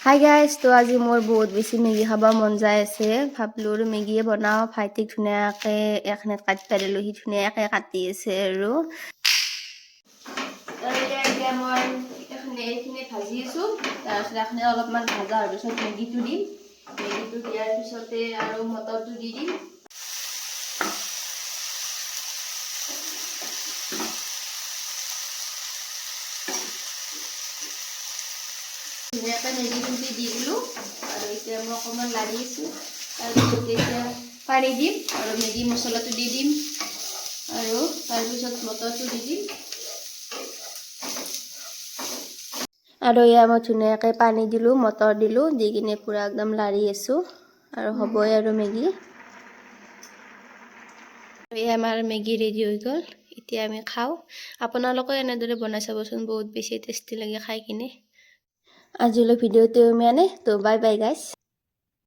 Hi guys, তো আজি মোৰ বহুত বেছি মেগী খাব মন যায় আছে। ভাবলো আৰু মেগীয়ে বনাওঁ। ভাইটিক ধুনীয়াকৈ এখনত কাটি পাৰিলোঁ, সি ধুনীয়াকৈ কাটি আছে আৰু এতিয়া মই এইখিনি ভাজি আছোঁ। তাৰপিছত এইখিনি অলপমান ভজা হোৱাৰ পিছত মেগীটো দিম। মেগীটো দিয়াৰ পিছতে আৰু মটৰটো দি দিম। ধুনীয়াকৈ মেগীটো দি দিলোঁ আৰু এতিয়া মই অকণমান লাৰি আছোঁ। তাৰপিছত এতিয়া পানী দিম আৰু মেগী মছলাটো দি দিম আৰু তাৰপিছত মটৰটো দি দিম। আৰু এয়া মই ধুনীয়াকৈ পানী দিলোঁ, মটৰ দিলোঁ, দি কিনে পূৰা একদম লাৰি আছোঁ আৰু হ'বই আৰু মেগী। এই আমাৰ মেগী ৰেডি হৈ গ'ল। এতিয়া আমি খাওঁ। আপোনালোকে এনেদৰে বনাই চাবচোন, বহুত বেছি টেষ্টি লাগে খাই কিনে। আজিলৈ ভিডিঅ'টো ইমানেই। তো বাই বাই গাইজ।